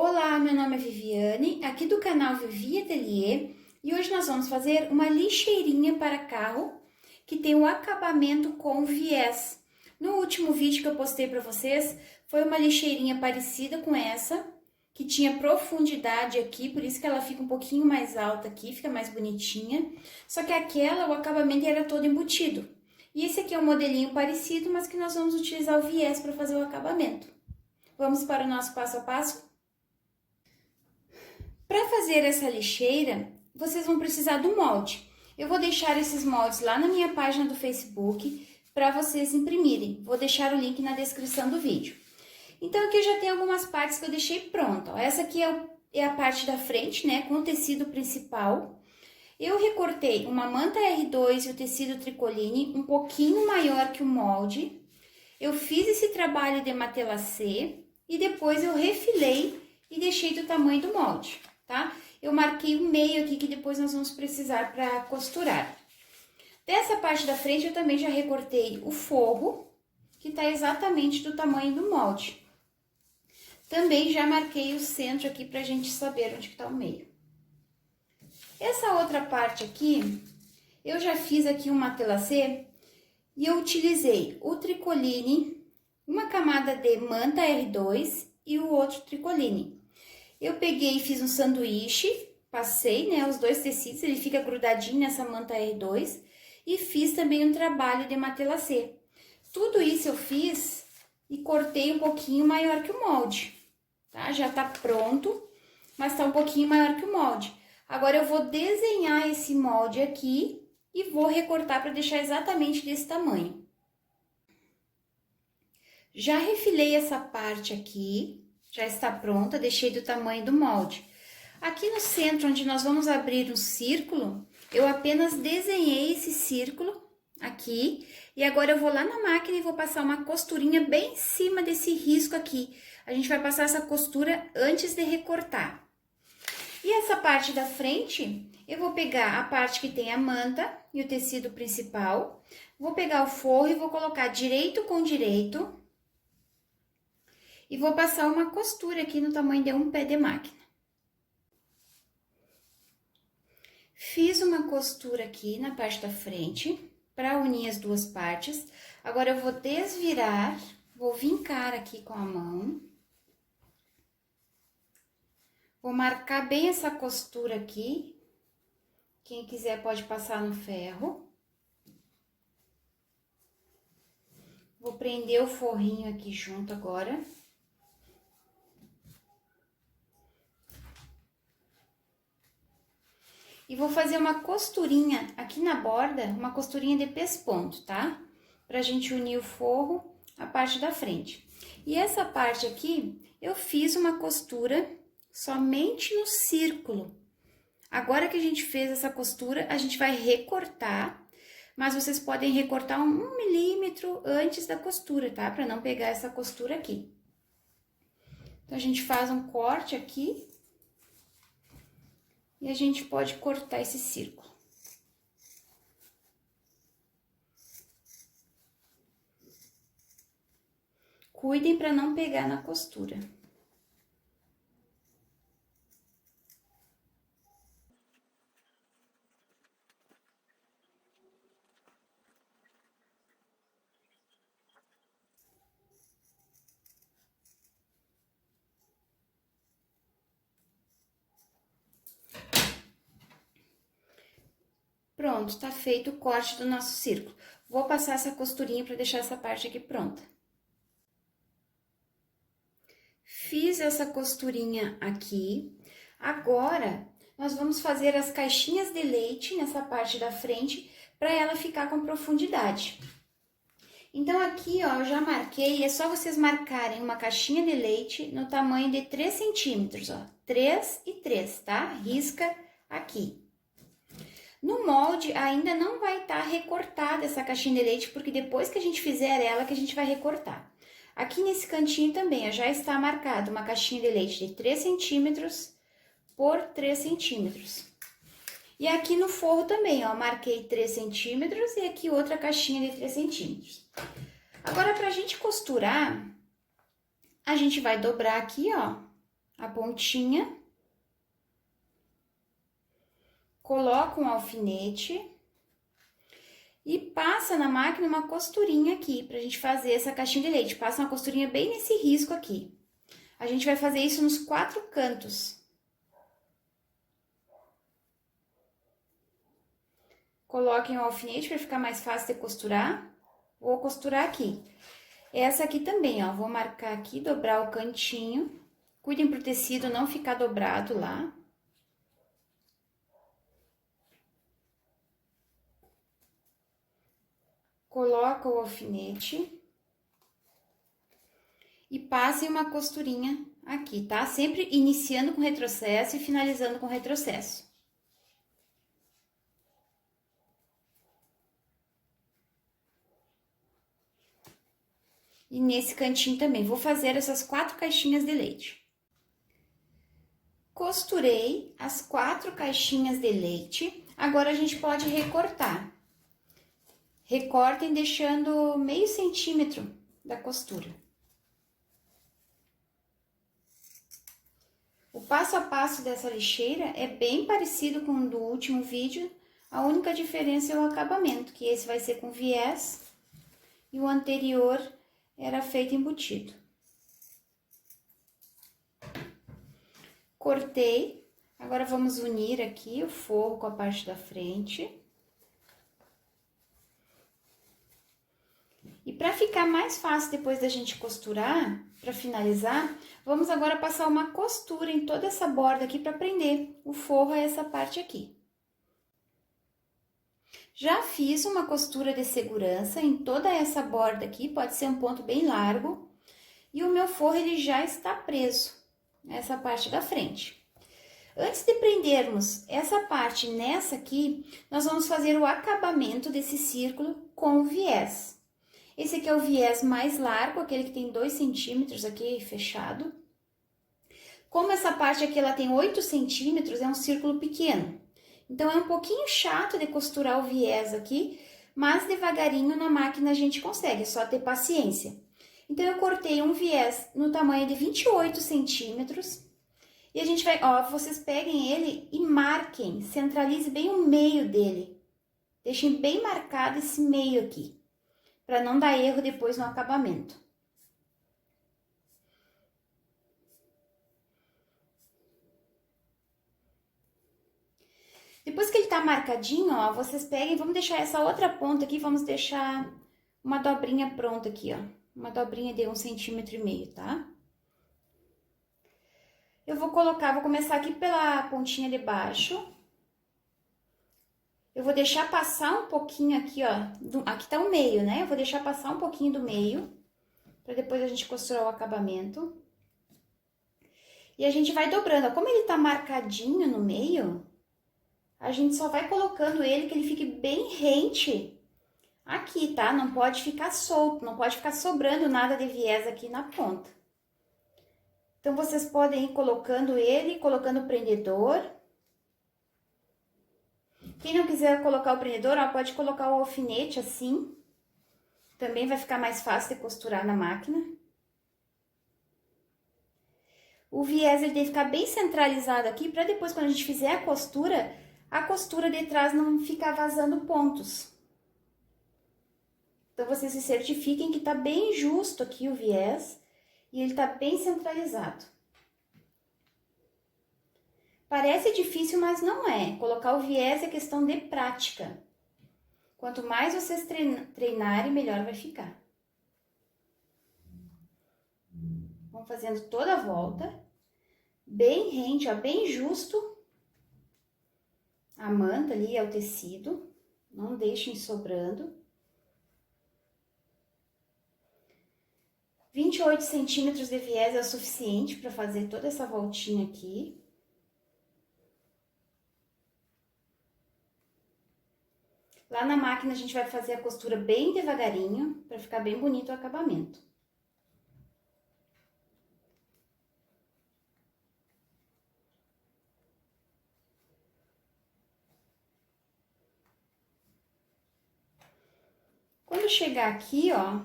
Olá, meu nome é Viviane, aqui do canal Vivi Atelier, e hoje nós vamos fazer uma lixeirinha para carro que tem o acabamento com viés. No último vídeo que eu postei para vocês, foi uma lixeirinha parecida com essa, que tinha profundidade aqui, por isso que ela fica um pouquinho mais alta aqui, fica mais bonitinha. Só que aquela, o acabamento era todo embutido. E esse aqui é um modelinho parecido, mas que nós vamos utilizar o viés para fazer o acabamento. Vamos para o nosso passo a passo? Para fazer essa lixeira, vocês vão precisar do molde. Eu vou deixar esses moldes lá na minha página do Facebook para vocês imprimirem. Vou deixar o link na descrição do vídeo. Então, aqui eu já tenho algumas partes que eu deixei pronta. Essa aqui é a parte da frente, né, com o tecido principal. Eu recortei uma manta R2 e o tecido tricoline um pouquinho maior que o molde. Eu fiz esse trabalho de matelacê e depois eu refilei e deixei do tamanho do molde. Tá? Eu marquei o meio aqui que depois nós vamos precisar para costurar. Dessa parte da frente eu também já recortei o forro, que tá exatamente do tamanho do molde. Também já marquei o centro aqui pra gente saber onde que tá o meio. Essa outra parte aqui, eu já fiz aqui um matelacê e eu utilizei o tricoline, uma camada de manta R2 e o outro tricoline. Eu peguei e fiz um sanduíche, passei, né, os dois tecidos, ele fica grudadinho nessa manta R2 e fiz também um trabalho de matelacê. Tudo isso eu fiz e cortei um pouquinho maior que o molde, tá? Já tá pronto, mas tá um pouquinho maior que o molde. Agora eu vou desenhar esse molde aqui e vou recortar para deixar exatamente desse tamanho. Já refilei essa parte aqui. Já está pronta, deixei do tamanho do molde. Aqui no centro, onde nós vamos abrir um círculo, eu apenas desenhei esse círculo aqui. E agora eu vou lá na máquina e vou passar uma costurinha bem em cima desse risco aqui. A gente vai passar essa costura antes de recortar. E essa parte da frente, eu vou pegar a parte que tem a manta e o tecido principal. Vou pegar o forro e vou colocar direito com direito. E vou passar uma costura aqui no tamanho de um pé de máquina. Fiz uma costura aqui na parte da frente, para unir as duas partes. Agora, eu vou desvirar, vou vincar aqui com a mão. Vou marcar bem essa costura aqui. Quem quiser pode passar no ferro. Vou prender o forrinho aqui junto agora. E vou fazer uma costurinha aqui na borda, uma costurinha de pesponto, tá? Pra gente unir o forro à parte da frente. E essa parte aqui, eu fiz uma costura somente no círculo. Agora que a gente fez essa costura, a gente vai recortar, mas vocês podem recortar 1 milímetro antes da costura, tá? Pra não pegar essa costura aqui. Então, a gente faz um corte aqui. E a gente pode cortar esse círculo. Cuidem para não pegar na costura. Pronto, tá feito o corte do nosso círculo. Vou passar essa costurinha para deixar essa parte aqui pronta. Fiz essa costurinha aqui. Agora, nós vamos fazer as caixinhas de leite nessa parte da frente, para ela ficar com profundidade. Então, aqui, ó, eu já marquei, é só vocês marcarem uma caixinha de leite no tamanho de 3 centímetros, ó. 3 e 3, tá? Risca aqui. No molde, ainda não vai estar recortada essa caixinha de leite, porque depois que a gente fizer ela, que a gente vai recortar. Aqui nesse cantinho também, ó, já está marcado uma caixinha de leite de 3 centímetros por 3 centímetros. E aqui no forro também, ó, marquei 3 centímetros e aqui outra caixinha de 3 centímetros. Agora, pra gente costurar, a gente vai dobrar aqui, ó, a pontinha, coloca um alfinete e passa na máquina uma costurinha aqui, pra gente fazer essa caixinha de leite. Passa uma costurinha bem nesse risco aqui. A gente vai fazer isso nos 4 cantos. Coloquem o alfinete para ficar mais fácil de costurar. Vou costurar aqui. Essa aqui também, ó, vou marcar aqui, dobrar o cantinho. Cuidem pro tecido não ficar dobrado lá. Coloca o alfinete. E passe uma costurinha aqui, tá? Sempre iniciando com retrocesso e finalizando com retrocesso. E nesse cantinho também, vou fazer essas 4 caixinhas de leite. Costurei as 4 caixinhas de leite, agora a gente pode recortar. Recortem deixando meio centímetro da costura. O passo a passo dessa lixeira é bem parecido com o do último vídeo, a única diferença é o acabamento, que esse vai ser com viés e o anterior era feito embutido. Cortei, agora vamos unir aqui o forro com a parte da frente. E para ficar mais fácil depois da gente costurar, para finalizar, vamos agora passar uma costura em toda essa borda aqui para prender o forro a essa parte aqui. Já fiz uma costura de segurança em toda essa borda aqui, pode ser um ponto bem largo, e o meu forro ele já está preso nessa parte da frente. Antes de prendermos essa parte nessa aqui, nós vamos fazer o acabamento desse círculo com o viés. Esse aqui é o viés mais largo, aquele que tem 2 centímetros aqui fechado. Como essa parte aqui ela tem 8 centímetros, é um círculo pequeno. Então, é um pouquinho chato de costurar o viés aqui, mas devagarinho na máquina a gente consegue, é só ter paciência. Então, eu cortei um viés no tamanho de 28 centímetros. E a gente vai, ó, vocês peguem ele e marquem, centralize bem o meio dele. Deixem bem marcado esse meio aqui, para não dar erro depois no acabamento. Depois que ele tá marcadinho, ó, vocês peguem, vamos deixar essa outra ponta aqui, vamos deixar uma dobrinha pronta aqui, ó. Uma dobrinha de 1,5 centímetro, tá? Eu vou começar aqui pela pontinha de baixo. Eu vou deixar passar um pouquinho aqui, ó, aqui tá o meio, né? Eu vou deixar passar um pouquinho do meio, pra depois a gente costurar o acabamento. E a gente vai dobrando, ó. Como ele tá marcadinho no meio, a gente só vai colocando ele que ele fique bem rente aqui, tá? Não pode ficar solto, não pode ficar sobrando nada de viés aqui na ponta. Então, vocês podem ir colocando ele, colocando o prendedor. Quem não quiser colocar o prendedor, ó, pode colocar o alfinete assim. Também vai ficar mais fácil de costurar na máquina. O viés ele tem que ficar bem centralizado aqui, para depois, quando a gente fizer a costura de trás não ficar vazando pontos. Então, vocês se certifiquem que tá bem justo aqui o viés e ele tá bem centralizado. Parece difícil, mas não é. Colocar o viés é questão de prática. Quanto mais vocês treinarem, melhor vai ficar. Vamos fazendo toda a volta, bem rente, ó, bem justo. A manta ali é o tecido, não deixem sobrando. 28 centímetros de viés é o suficiente para fazer toda essa voltinha aqui. Lá na máquina a gente vai fazer a costura bem devagarinho, para ficar bem bonito o acabamento. Quando chegar aqui, ó,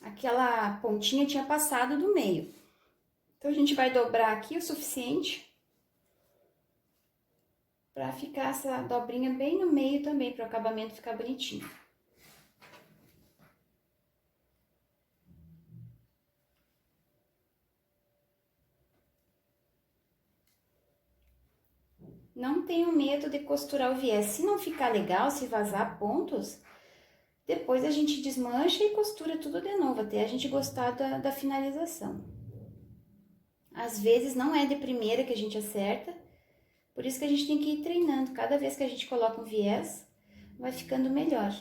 aquela pontinha tinha passado do meio. Então, a gente vai dobrar aqui o suficiente para ficar essa dobrinha bem no meio também, para o acabamento ficar bonitinho. Não tenho medo de costurar o viés. Se não ficar legal, se vazar pontos, depois a gente desmancha e costura tudo de novo, até a gente gostar da finalização. Às vezes não é de primeira que a gente acerta, por isso que a gente tem que ir treinando. Cada vez que a gente coloca um viés, vai ficando melhor.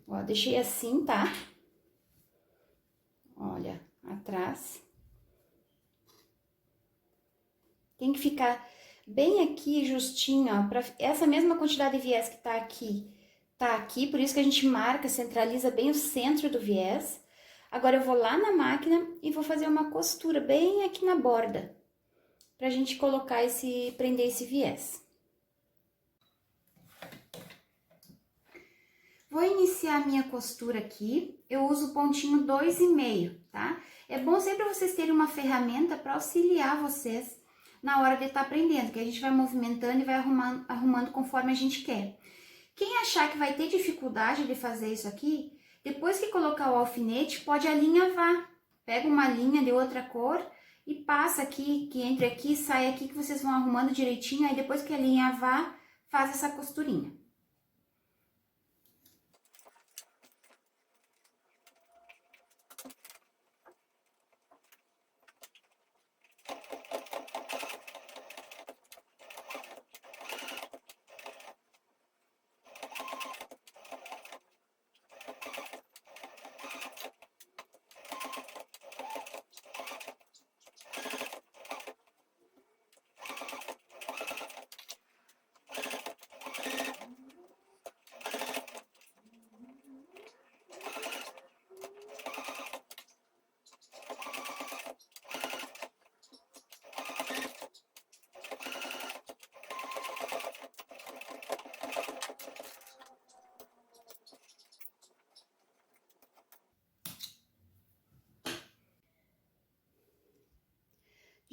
Ó, deixei assim, tá? Olha, atrás. Tem que ficar bem aqui, justinho, ó, pra essa mesma quantidade de viés que tá aqui, por isso que a gente marca, centraliza bem o centro do viés. Agora, eu vou lá na máquina e vou fazer uma costura bem aqui na borda, pra gente colocar prender esse viés. Vou iniciar a minha costura aqui, eu uso o pontinho 2,5, tá? É bom sempre vocês terem uma ferramenta para auxiliar vocês na hora de estar prendendo, que a gente vai movimentando e vai arrumando conforme a gente quer. Quem achar que vai ter dificuldade de fazer isso aqui, depois que colocar o alfinete, pode alinhavar. Pega uma linha de outra cor e passa aqui, que entre aqui, sai aqui, que vocês vão arrumando direitinho, aí depois que alinhavar, faz essa costurinha.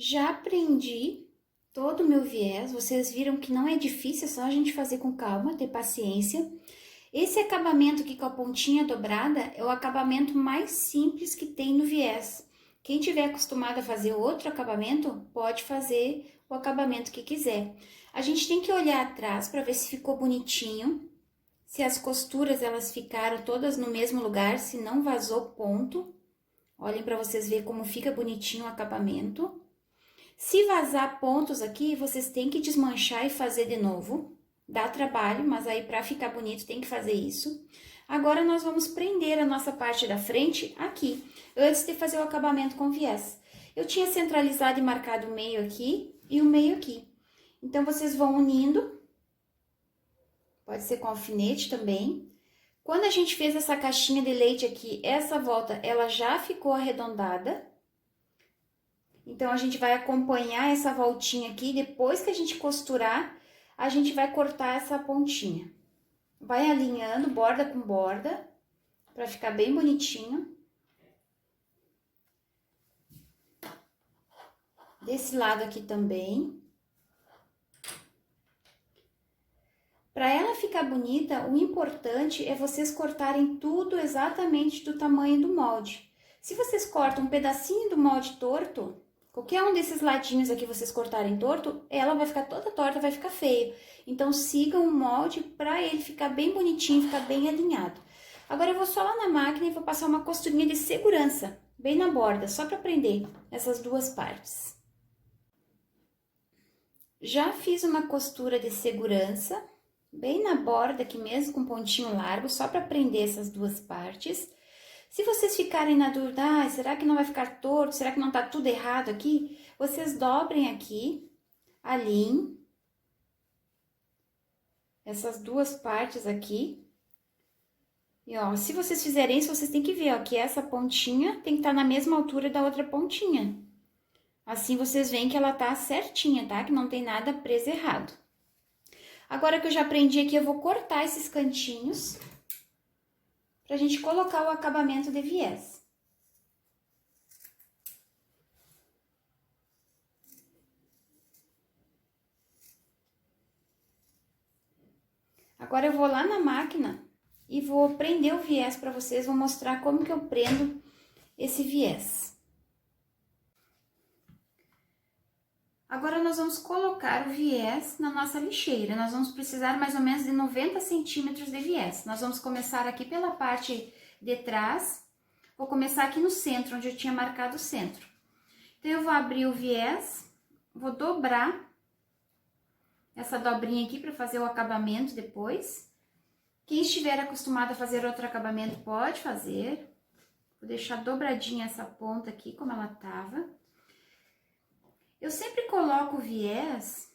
Já prendi todo o meu viés, vocês viram que não é difícil, é só a gente fazer com calma, ter paciência. Esse acabamento aqui com a pontinha dobrada é o acabamento mais simples que tem no viés. Quem tiver acostumado a fazer outro acabamento, pode fazer o acabamento que quiser. A gente tem que olhar atrás para ver se ficou bonitinho, se as costuras elas ficaram todas no mesmo lugar, se não vazou ponto. Olhem para vocês verem como fica bonitinho o acabamento. Se vazar pontos aqui, vocês têm que desmanchar e fazer de novo. Dá trabalho, mas aí para ficar bonito tem que fazer isso. Agora nós vamos prender a nossa parte da frente aqui, antes de fazer o acabamento com viés. Eu tinha centralizado e marcado o meio aqui e o meio aqui. Então, vocês vão unindo, pode ser com alfinete também. Quando a gente fez essa caixinha de leite aqui, essa volta, ela já ficou arredondada. Então, a gente vai acompanhar essa voltinha aqui, depois que a gente costurar, a gente vai cortar essa pontinha. Vai alinhando borda com borda, para ficar bem bonitinho. Desse lado aqui também. Para ela ficar bonita, o importante é vocês cortarem tudo exatamente do tamanho do molde. Se vocês cortam um pedacinho do molde torto, qualquer um desses ladinhos aqui vocês cortarem torto, ela vai ficar toda torta, vai ficar feio. Então, sigam o molde para ele ficar bem bonitinho, ficar bem alinhado. Agora, eu vou só lá na máquina e vou passar uma costurinha de segurança, bem na borda, só para prender essas duas partes. Já fiz uma costura de segurança, bem na borda aqui mesmo, com pontinho largo, só para prender essas duas partes. Se vocês ficarem na dúvida, será que não vai ficar torto? Será que não tá tudo errado aqui? Vocês dobrem aqui, alinhem essas duas partes aqui. E, ó, se vocês fizerem isso, vocês têm que ver, ó, que essa pontinha tem que estar na mesma altura da outra pontinha. Assim, vocês veem que ela tá certinha, tá? Que não tem nada preso errado. Agora que eu já prendi aqui, eu vou cortar esses cantinhos pra gente colocar o acabamento de viés. Agora eu vou lá na máquina e vou prender o viés para vocês, vou mostrar como que eu prendo esse viés. Agora nós vamos colocar o viés na nossa lixeira. Nós vamos precisar mais ou menos de 90 centímetros de viés. Nós vamos começar aqui pela parte de trás. Vou começar aqui no centro, onde eu tinha marcado o centro. Então, eu vou abrir o viés, vou dobrar essa dobrinha aqui para fazer o acabamento depois. Quem estiver acostumado a fazer outro acabamento pode fazer. Vou deixar dobradinha essa ponta aqui, como ela tava. Eu sempre coloco o viés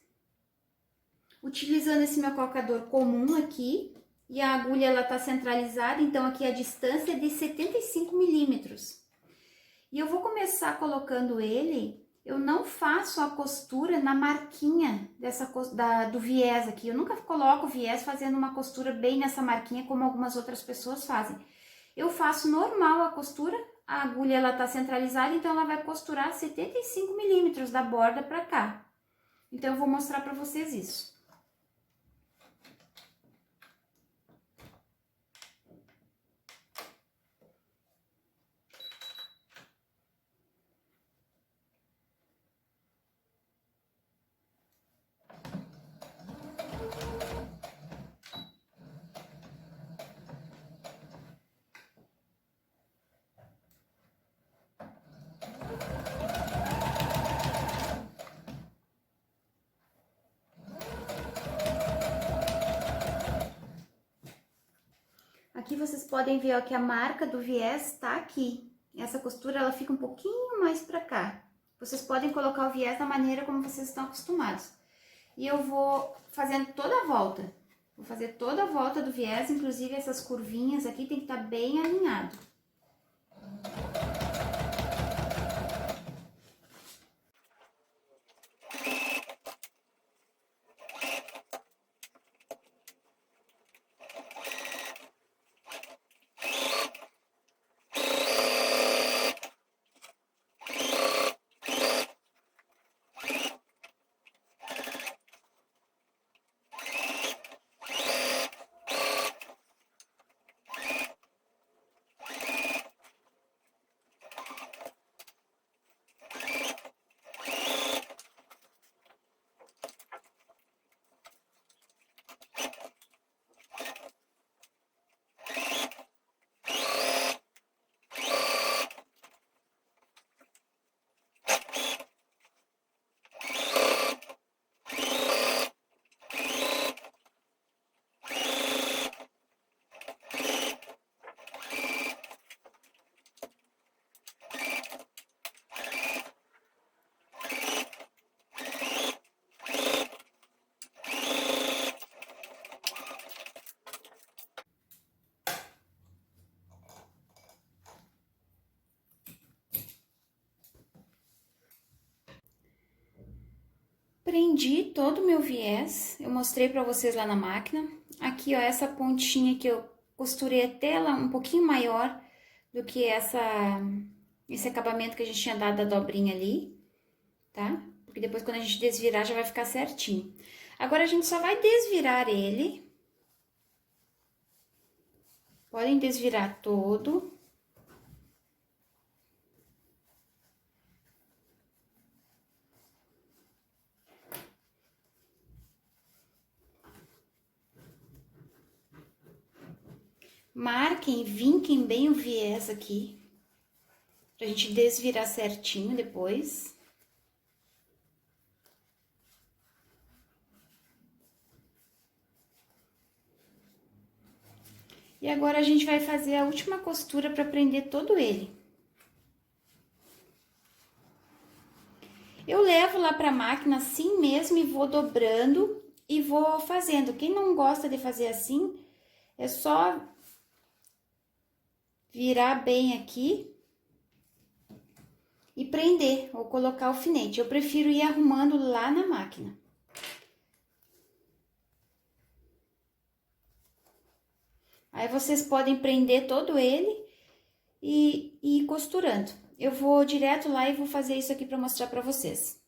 utilizando esse meu colocador comum aqui. E a agulha, ela tá centralizada, então aqui a distância é de 75 milímetros. E eu vou começar colocando ele, eu não faço a costura na marquinha do viés aqui. Eu nunca coloco o viés fazendo uma costura bem nessa marquinha, como algumas outras pessoas fazem. Eu faço normal a costura, a agulha ela tá centralizada, então ela vai costurar 75 milímetros da borda pra cá. Então, eu vou mostrar pra vocês isso. Aqui vocês podem ver, ó, que a marca do viés tá aqui. Essa costura, ela fica um pouquinho mais pra cá. Vocês podem colocar o viés da maneira como vocês estão acostumados. E eu vou fazendo toda a volta. Vou fazer toda a volta do viés, inclusive essas curvinhas aqui tem que estar bem alinhado. Prendi todo o meu viés, eu mostrei pra vocês lá na máquina. Aqui, ó, essa pontinha que eu costurei até ela um pouquinho maior do que esse acabamento que a gente tinha dado da dobrinha ali, tá? Porque depois quando a gente desvirar já vai ficar certinho. Agora a gente só vai desvirar ele. Podem desvirar todo. Marquem, vinquem bem o viés aqui, pra gente desvirar certinho depois. E agora a gente vai fazer a última costura para prender todo ele. Eu levo lá pra máquina assim mesmo e vou dobrando e vou fazendo. Quem não gosta de fazer assim, é só virar bem aqui e prender ou colocar alfinete. Eu prefiro ir arrumando lá na máquina. Aí vocês podem prender todo ele e ir costurando. Eu vou direto lá e vou fazer isso aqui para mostrar para vocês.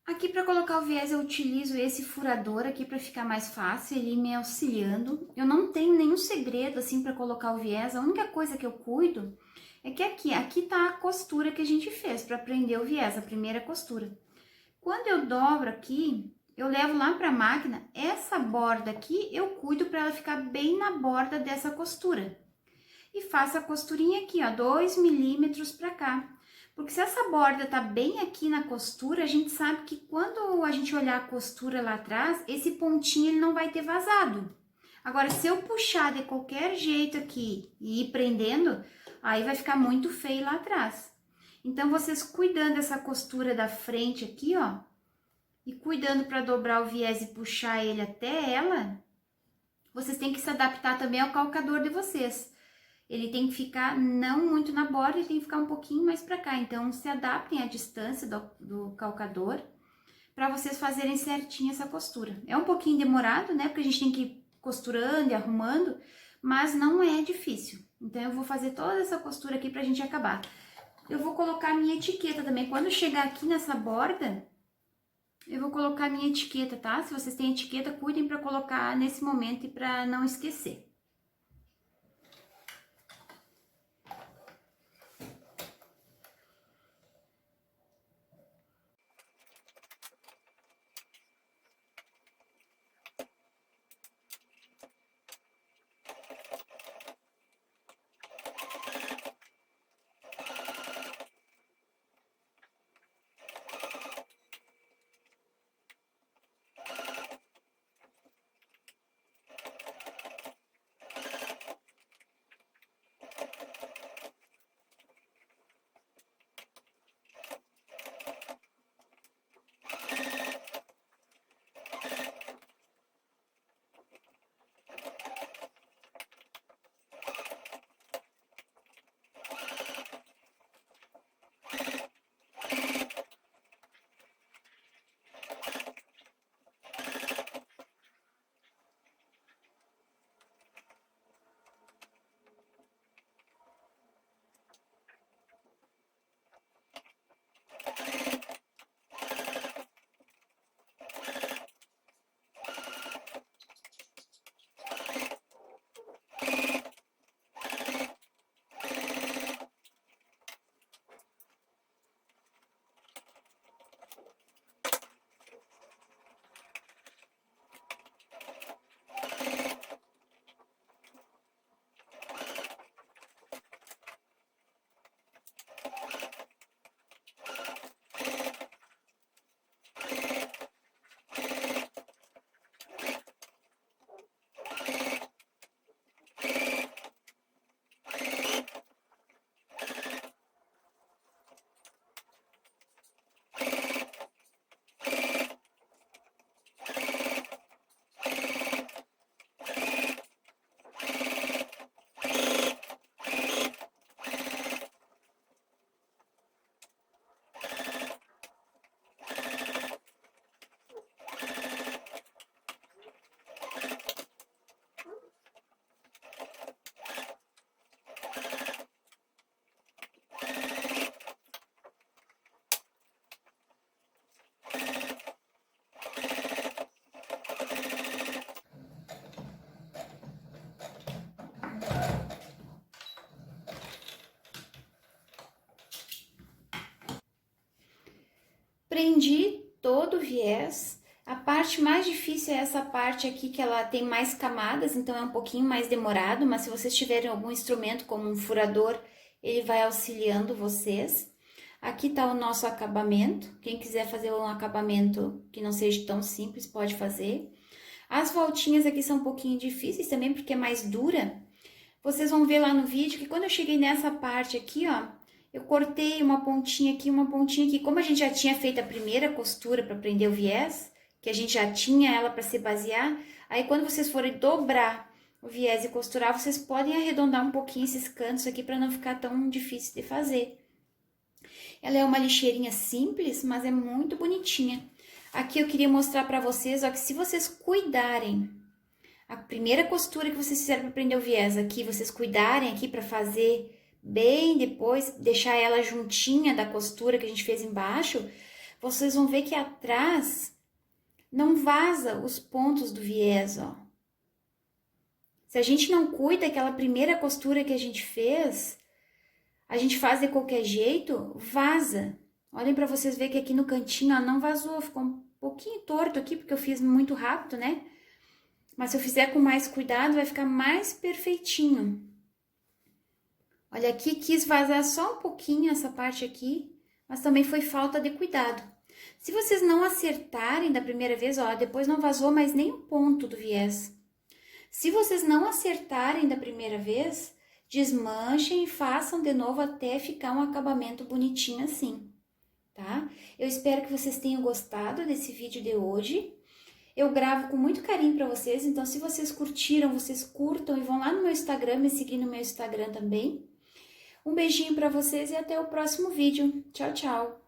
Aqui para colocar o viés eu utilizo esse furador aqui para ficar mais fácil, ele me auxiliando. Eu não tenho nenhum segredo assim para colocar o viés, a única coisa que eu cuido é que aqui tá a costura que a gente fez para prender o viés, a primeira costura. Quando eu dobro aqui, eu levo lá para a máquina, essa borda aqui eu cuido para ela ficar bem na borda dessa costura. E faço a costurinha aqui, ó, 2 milímetros para cá. Porque se essa borda tá bem aqui na costura, a gente sabe que quando a gente olhar a costura lá atrás, esse pontinho ele não vai ter vazado. Agora, se eu puxar de qualquer jeito aqui e ir prendendo, aí vai ficar muito feio lá atrás. Então, vocês cuidando dessa costura da frente aqui, ó, e cuidando para dobrar o viés e puxar ele até ela, vocês têm que se adaptar também ao calcador de vocês. Ele tem que ficar não muito na borda, ele tem que ficar um pouquinho mais para cá. Então, se adaptem à distância do calcador para vocês fazerem certinho essa costura. É um pouquinho demorado, né? Porque a gente tem que ir costurando e arrumando, mas não é difícil. Então, eu vou fazer toda essa costura aqui pra gente acabar. Eu vou colocar a minha etiqueta também. Quando chegar aqui nessa borda, eu vou colocar a minha etiqueta, tá? Se vocês têm etiqueta, cuidem para colocar nesse momento e para não esquecer. Prendi todo o viés. A parte mais difícil é essa parte aqui, que ela tem mais camadas, então é um pouquinho mais demorado, mas se vocês tiverem algum instrumento como um furador, ele vai auxiliando vocês. Aqui tá o nosso acabamento. Quem quiser fazer um acabamento que não seja tão simples, pode fazer. As voltinhas aqui são um pouquinho difíceis também, porque é mais dura. Vocês vão ver lá no vídeo que quando eu cheguei nessa parte aqui, ó, eu cortei uma pontinha aqui, uma pontinha aqui. Como a gente já tinha feito a primeira costura para prender o viés, que a gente já tinha ela para se basear, aí quando vocês forem dobrar o viés e costurar, vocês podem arredondar um pouquinho esses cantos aqui para não ficar tão difícil de fazer. Ela é uma lixeirinha simples, mas é muito bonitinha. Aqui eu queria mostrar para vocês, ó, que se vocês cuidarem a primeira costura que vocês fizeram para prender o viés aqui, vocês cuidarem aqui para fazer bem depois, deixar ela juntinha da costura que a gente fez embaixo, vocês vão ver que atrás não vaza os pontos do viés, ó. Se a gente não cuida daquela primeira costura que a gente fez, a gente faz de qualquer jeito, vaza. Olhem para vocês verem que aqui no cantinho, ó, não vazou, ficou um pouquinho torto aqui, porque eu fiz muito rápido, né? Mas se eu fizer com mais cuidado, vai ficar mais perfeitinho. Olha aqui, quis vazar só um pouquinho essa parte aqui, mas também foi falta de cuidado. Se vocês não acertarem da primeira vez, ó, depois não vazou mais nem um ponto do viés. Se vocês não acertarem da primeira vez, desmanchem e façam de novo até ficar um acabamento bonitinho assim, tá? Eu espero que vocês tenham gostado desse vídeo de hoje. Eu gravo com muito carinho para vocês, então se vocês curtiram, vocês curtam e vão lá no meu Instagram, me seguir no meu Instagram também. Um beijinho para vocês e até o próximo vídeo. Tchau, tchau!